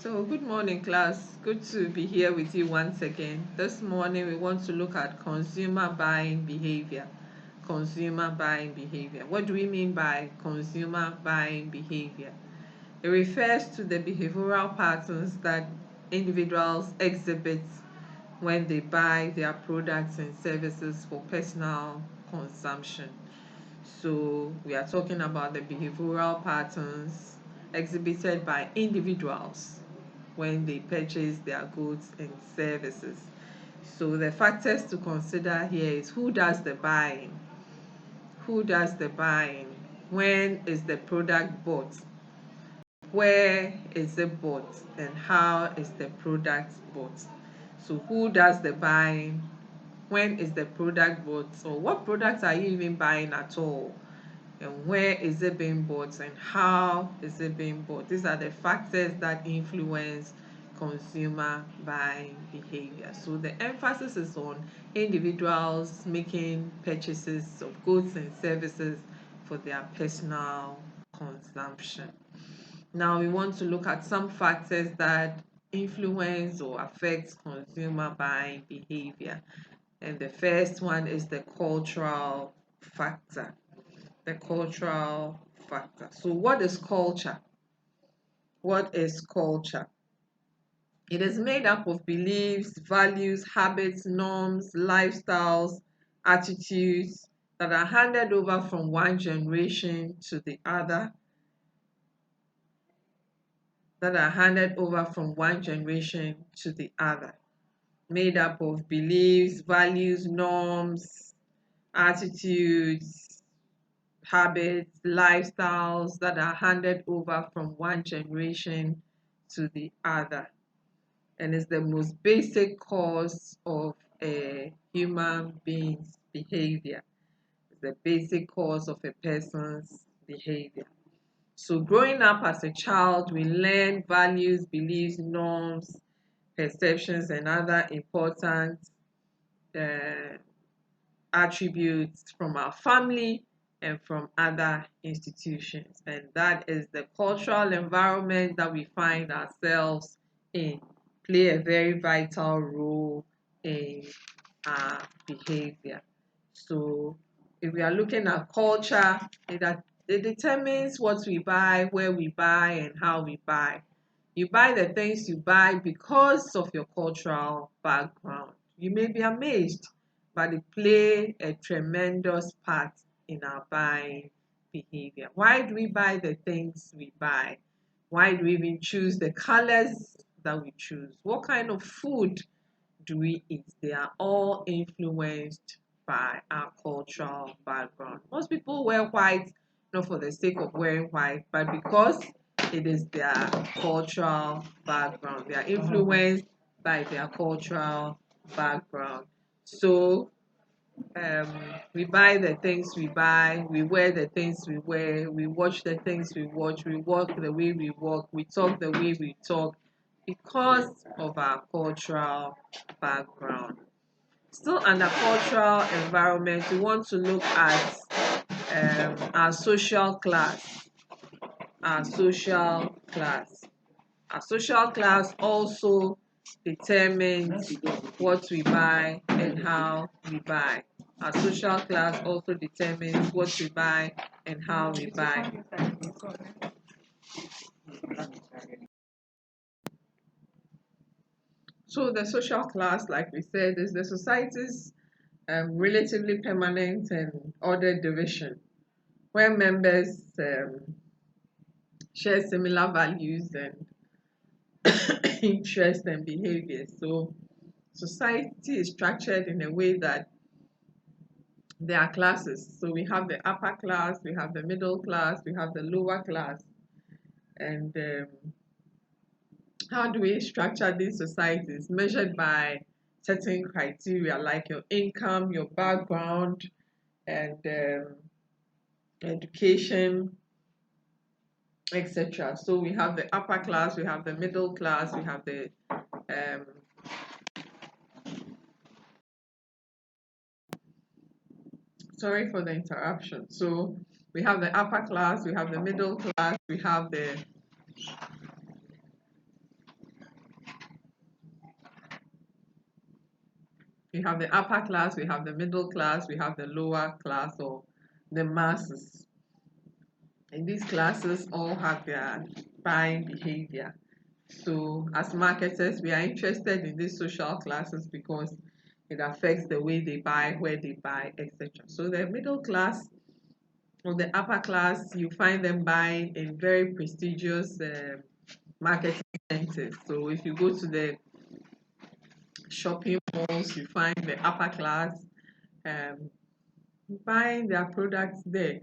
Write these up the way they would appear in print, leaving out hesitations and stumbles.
So, good morning, class. Good to be here with you once again. This morning, we want to look at consumer buying behavior. Consumer buying behavior. What do we mean by consumer buying behavior? It refers to the behavioral patterns that individuals exhibit when they buy their products and services for personal consumption. So, we are talking about the behavioral patterns exhibited by individuals when they purchase their goods and services. So the factors to consider here is who does the buying? Who does the buying? When is the product bought? Where is it bought? And how is the product bought? So who does the buying? When is the product bought? So what products are you even buying at all? And where is it being bought and how is it being bought? These are the factors that influence consumer buying behavior. So the emphasis is on individuals making purchases of goods and services for their personal consumption. Now we want to look at some factors that influence or affect consumer buying behavior. And the first one is the cultural factor. The cultural factor. So what is culture? What is culture? It is made up of beliefs, values, habits, norms, lifestyles, attitudes that are handed over from one generation to the other, made up of beliefs, values, norms, attitudes, habits, lifestyles that are handed over from one generation to the other. And it's the most basic cause of a human being's behavior. It's the basic cause of a person's behavior. So growing up as a child, we learn values, beliefs, norms, perceptions, and other important uh, attributes from our family and from other institutions. And that is the cultural environment that we find ourselves in, play a very vital role in our behavior. So if we are looking at culture, it determines what we buy, where we buy, and how we buy. You buy the things you buy because of your cultural background. You may be amazed, but it play a tremendous part in our buying behavior. Why do we buy the things we buy? Why do we even choose the colors that we choose? What kind of food do we eat? They are all influenced by our cultural background. Most people wear white not for the sake of wearing white, but because it is their cultural background. They are influenced by their cultural background. So um, we buy the things we buy, we wear the things we wear, we watch the things we watch, we walk the way we walk, we talk the way we talk because of our cultural background. Still under cultural environment, we want to look at our social class. Our social class. Our social class also determines what we buy and how we buy. Our social class also determines what we buy and how we buy. So the social class, like we said, is the society's relatively permanent and ordered division where members share similar values and interests and behaviors. So society is structured in a way that there are classes. So we have the upper class, we have the middle class, we have the lower class. And how do we structure these societies? Measured by certain criteria like your income, your background, and education, etc. So we have the upper class, we have the middle class, we have the um, sorry for the interruption. So we have the upper class, we have the middle class, we have the We have the upper class, we have the middle class, we have the lower class or the masses. And these classes all have their buying behavior. So as marketers, we are interested in these social classes because it affects the way they buy, where they buy, etc. So the middle class or the upper class, you find them buying in very prestigious marketing centers. So if you go to the shopping malls, you find the upper class um, buying their products there.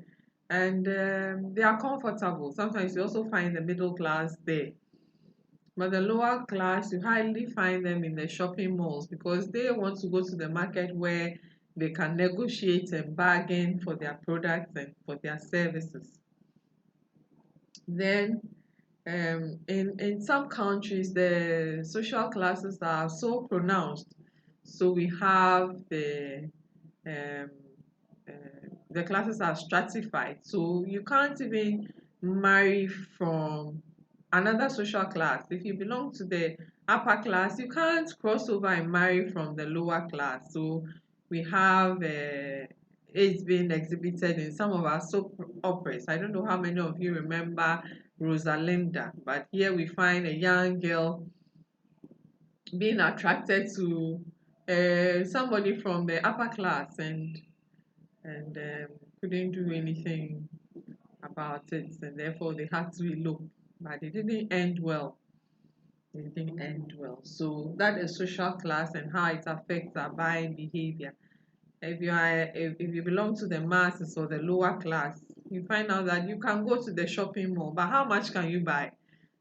And they are comfortable. Sometimes you also find the middle class there. But the lower class, you hardly find them in the shopping malls because they want to go to the market where they can negotiate and bargain for their products and for their services. Then, in some countries, the social classes are so pronounced. So we have um, the classes are stratified. So you can't even marry from another social class. If you belong to the upper class, you can't cross over and marry from the lower class. So we have it's been exhibited in some of our soap operas. I don't know how many of you remember Rosalinda, but here we find a young girl being attracted to somebody from the upper class and couldn't do anything about it, and therefore they had to elope. But it didn't end well. It didn't end well. So that is social class and how it affects our buying behavior. If you belong to the masses or the lower class, you find out that you can go to the shopping mall, but how much can you buy?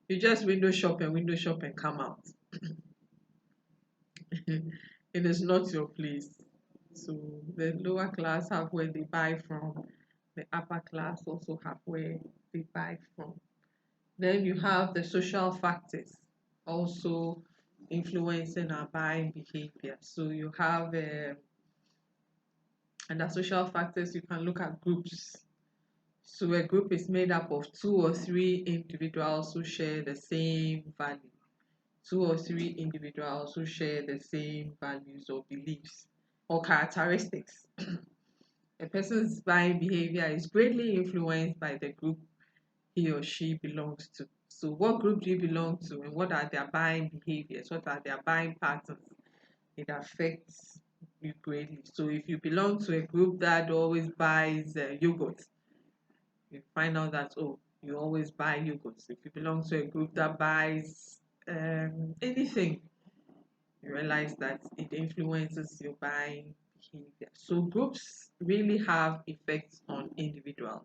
You just window shop and come out. It is not your place. So the lower class have where they buy from, the upper class also have where they buy from. Then you have the social factors also influencing our buying behavior. So you have under social factors, you can look at groups. So a group is made up of two or three individuals who share the same value. Two or three individuals who share the same values or beliefs or characteristics. A person's buying behavior is greatly influenced by the group he or she belongs to. So, what group do you belong to, and what are their buying behaviors? What are their buying patterns? It affects you greatly. So, if you belong to a group that always buys yogurt, you find out that, oh, you always buy yogurt. If you belong to a group that buys anything, you realize that it influences your buying behavior. So groups really have effects on individuals.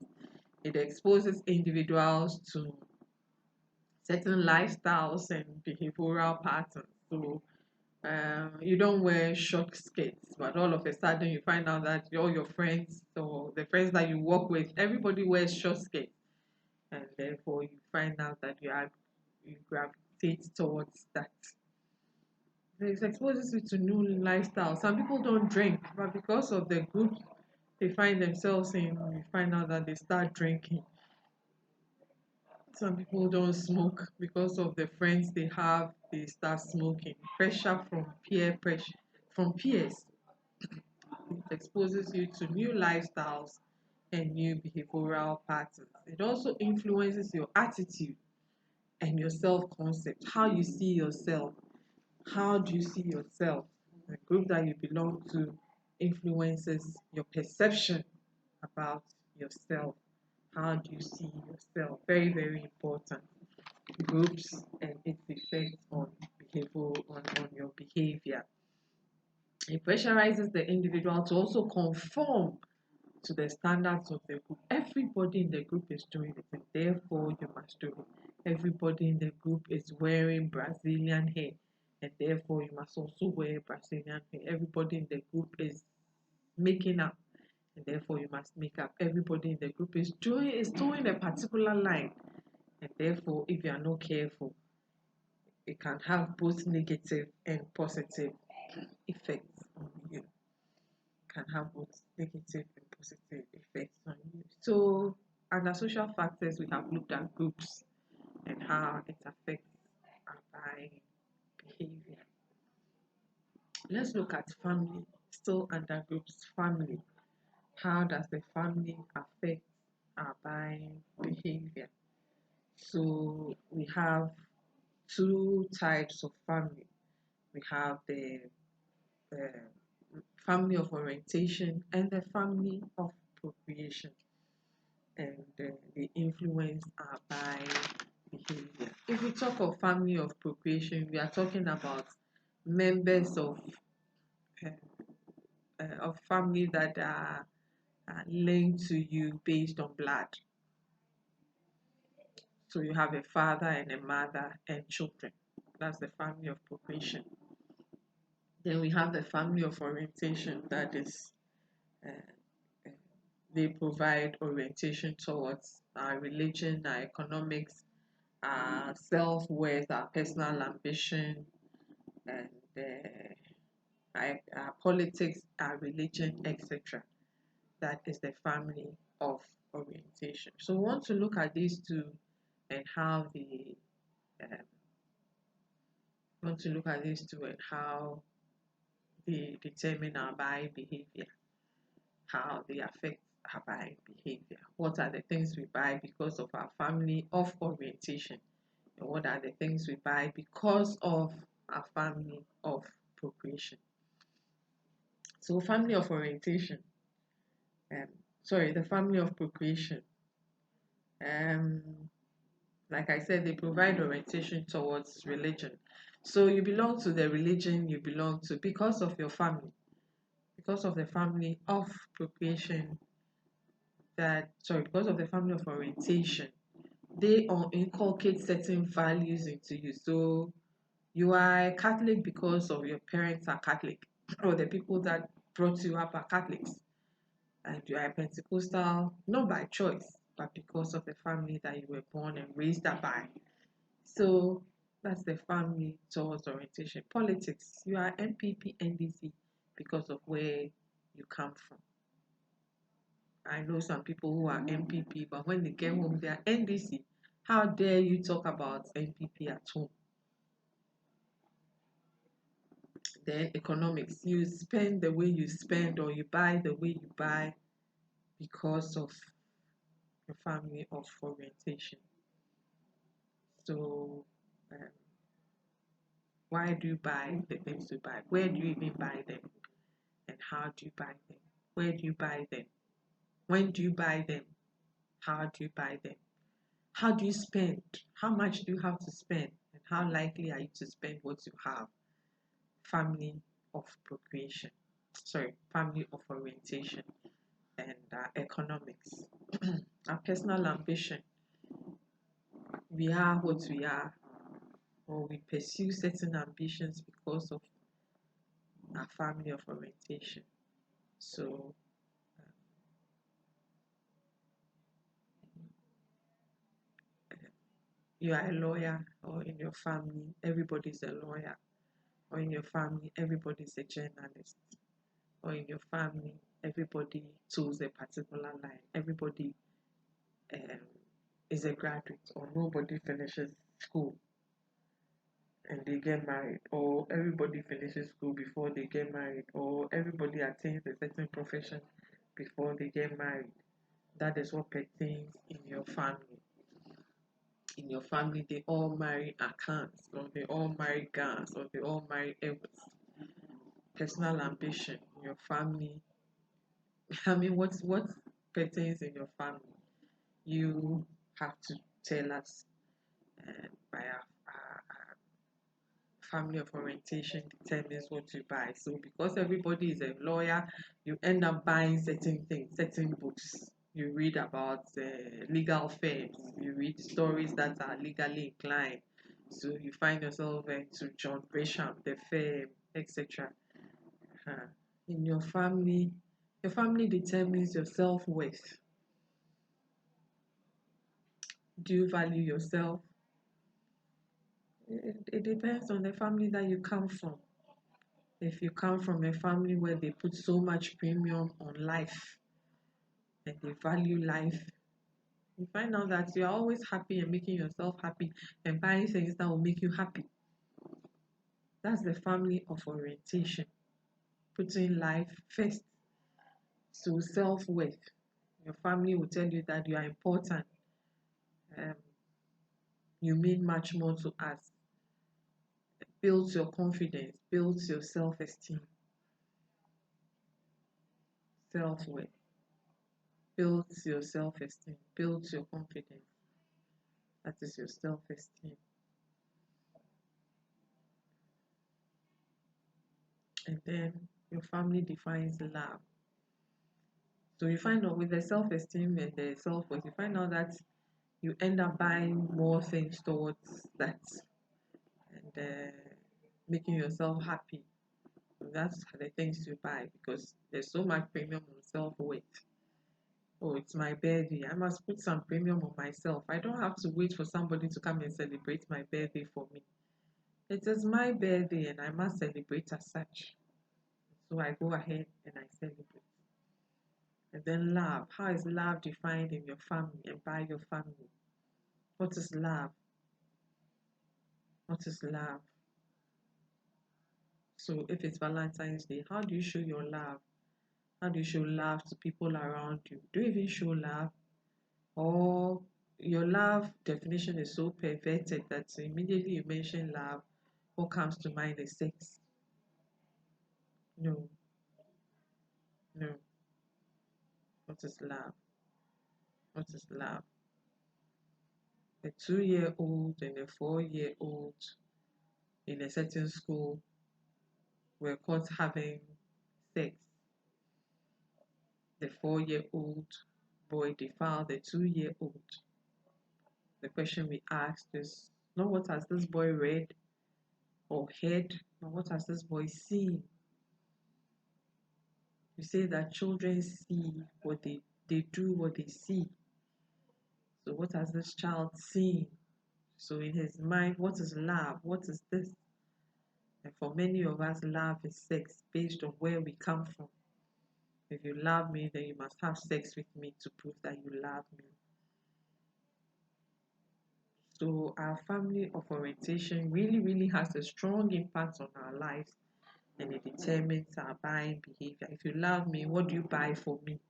It exposes individuals to certain lifestyles and behavioral patterns. So you don't wear short skirts, but all of a sudden you find out that all your friends or the friends that you work with, everybody wears short skirts, and therefore you find out that you gravitate towards that. It exposes you to new lifestyles. Some people don't drink, but because of the group they find themselves in, you find out that they start drinking. Some people don't smoke because of the friends they have, they start smoking. Pressure from peers. It exposes you to new lifestyles and new behavioral patterns. It also influences your attitude and your self concept, how you see yourself. How do you see yourself? The group that you belong to influences your perception about yourself. How do you see yourself? Very, very important. Groups and its effect on on your behavior. It pressurizes the individual to also conform to the standards of the group. Everybody in the group is doing it, and therefore you must do it. Everybody in the group is wearing Brazilian hair, and therefore you must also wear Brazilian hair. Everybody in the group is making up, and therefore you must make up. Everybody in the group is doing a particular line, and therefore if you are not careful, it can have both negative and positive effects on you. Can have both negative and positive effects on you. So, under social factors, we have looked at groups and how it affects our buying behavior. Let's look at family, still under groups. Family. How does the family affect our buying behavior? So we have two types of family. We have the family of orientation and the family of procreation, and they influence our buying behavior. If we talk of family of procreation, we are talking about members uh, of family that are linked to you based on blood. So you have a father and a mother and children. That's the family of procreation. Then we have the family of orientation, that is, uh, uh, they provide orientation towards our religion, our economics, our self worth, our personal ambition, and our politics, our religion, etc. That is the family of orientation. So we want to look at these two and how they um, want to look at these two and how they determine our buying behavior, how they affect our buying behavior. What are the things we buy because of our family of orientation? And what are the things we buy because of our family of procreation? So, family of orientation, um, the family of procreation, um, like I said, they provide orientation towards religion. So, you belong to the religion you belong to because of your family, because of the family of procreation, because of the family of orientation, they inculcate certain values into you. So you are a Catholic because of your parents are Catholic, or the people that brought you up are Catholics, and you are a Pentecostal not by choice, but because of the family that you were born and raised up by. So that's the family towards orientation. Politics, you are MPP, NDC because of where you come from. I know some people who are MPP, but when they get home, they are NDC. How dare you talk about MPP at home? Then economics, you spend the way you spend or you buy the way you buy because of your family of orientation. So, um, why do you buy the things you buy? Where do you even buy them? And how do you buy them? Where do you buy them? When do you buy them? How do you buy them? How do you spend? How much do you have to spend? And how likely are you to spend what you have? Family of procreation. Family of orientation and economics. Our personal ambition. We are what we are, or we pursue certain ambitions because of our family of orientation. So, you are a lawyer, or in your family, everybody's a lawyer, or in your family, everybody's a journalist, or in your family, everybody chose a particular line, everybody um, is a graduate, or nobody finishes school and they get married, or everybody finishes school before they get married, or everybody attains a certain profession before they get married. That is what pertains in your family. In your family, they all marry accounts, or they all marry guns, or they all marry Edwards. Personal ambition in your family. I mean, what pertains in your family? You have to tell us by our family of orientation determines what you buy. So because everybody is a lawyer, you end up buying certain things, certain books. You read about legal firms. You read stories that are legally inclined. So you find yourself into John Gresham, the firm, etc. Uh, in your family determines your self-worth. Do you value yourself? It depends on the family that you come from. If you come from a family where they put so much premium on life and they value life, you find out that you're always happy and making yourself happy and buying things that will make you happy. That's the family of orientation. putting life first. So self-worth. Your family will tell you that you are important. Um, you mean much more to us. Builds your confidence, builds your self-esteem, self-worth, builds your self-esteem, builds your confidence. That is your self-esteem. And then your family defines love. So you find out with the self-esteem and the self-worth, you find out that you end up buying more things towards that and making yourself happy. So that's the things you buy because there's so much premium on self-worth. Oh, it's my birthday. I must put some premium on myself. I don't have to wait for somebody to come and celebrate my birthday for me. It is my birthday and I must celebrate as such. So I go ahead and I celebrate. And then love. How is love defined in your family and by your family? What is love? What is love? So if it's Valentine's Day, how do you show your love? How do you show love to people around you? Do you even show love? Or your love definition is so perverted that immediately you mention love, what comes to mind is sex. No, no. What is love? What is love? A 2-year-old and a 4-year-old in a certain school were caught having sex. The 4-year-old boy defiled the 2-year-old. The question we asked is not what has this boy read or heard, but what has this boy seen? You say that children see what they do what they see. So what has this child seen? So in his mind, what is love? What is this? And for many of us, love is sex based on where we come from. If you love me, then you must have sex with me to prove that you love me. So our family of orientation really, really has a strong impact on our lives and it determines our buying behavior. If you love me, what do you buy for me?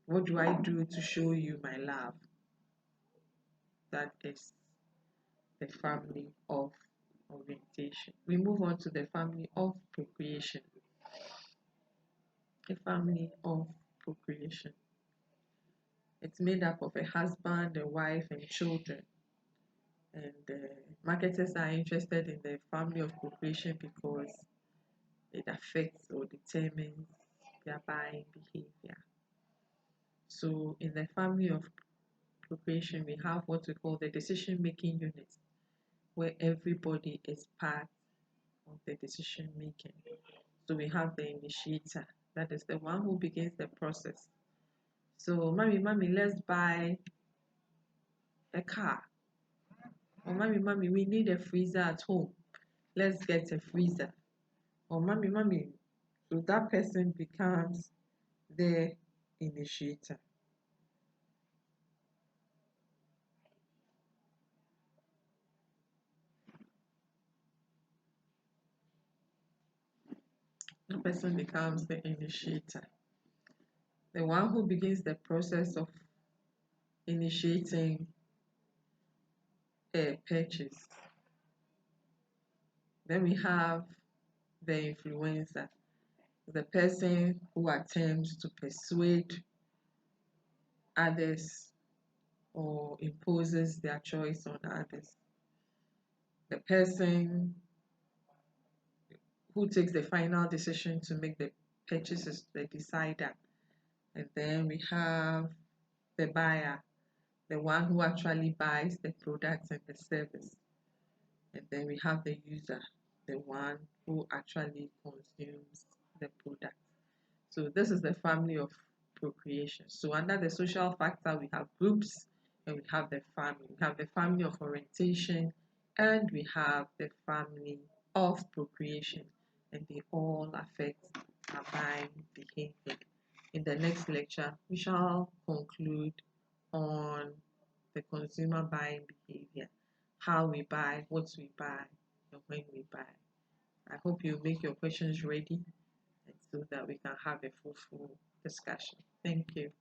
What do I do to show you my love? That is the family of orientation. We move on to the family of procreation. The family of procreation. It's made up of a husband, a wife, and children. And marketers are interested in the family of procreation because it affects or determines their buying behavior. So in the family of procreation, we have what we call the decision-making unit, where everybody is part of the decision making. So we have the initiator, that is the one who begins the process. So, mommy, let's buy a car. Or mommy, we need a freezer at home. Let's get a freezer. Or mommy, so that person becomes the initiator. The person becomes the initiator. The one who begins the process of initiating a purchase. Then we have the influencer, the person who attempts to persuade others or imposes their choice on others. The person who takes the final decision to make the purchases, the decider. And then we have the buyer, the one who actually buys the products and the service. And then we have the user, the one who actually consumes the product. So this is the family of procreation. So under the social factor, we have groups and we have the family. We have the family of orientation and we have the family of procreation. And they all affect our buying behavior. In the next lecture, we shall conclude on the consumer buying behavior, how we buy, what we buy, and when we buy. I hope you make your questions ready and so that we can have a fruitful discussion. Thank you.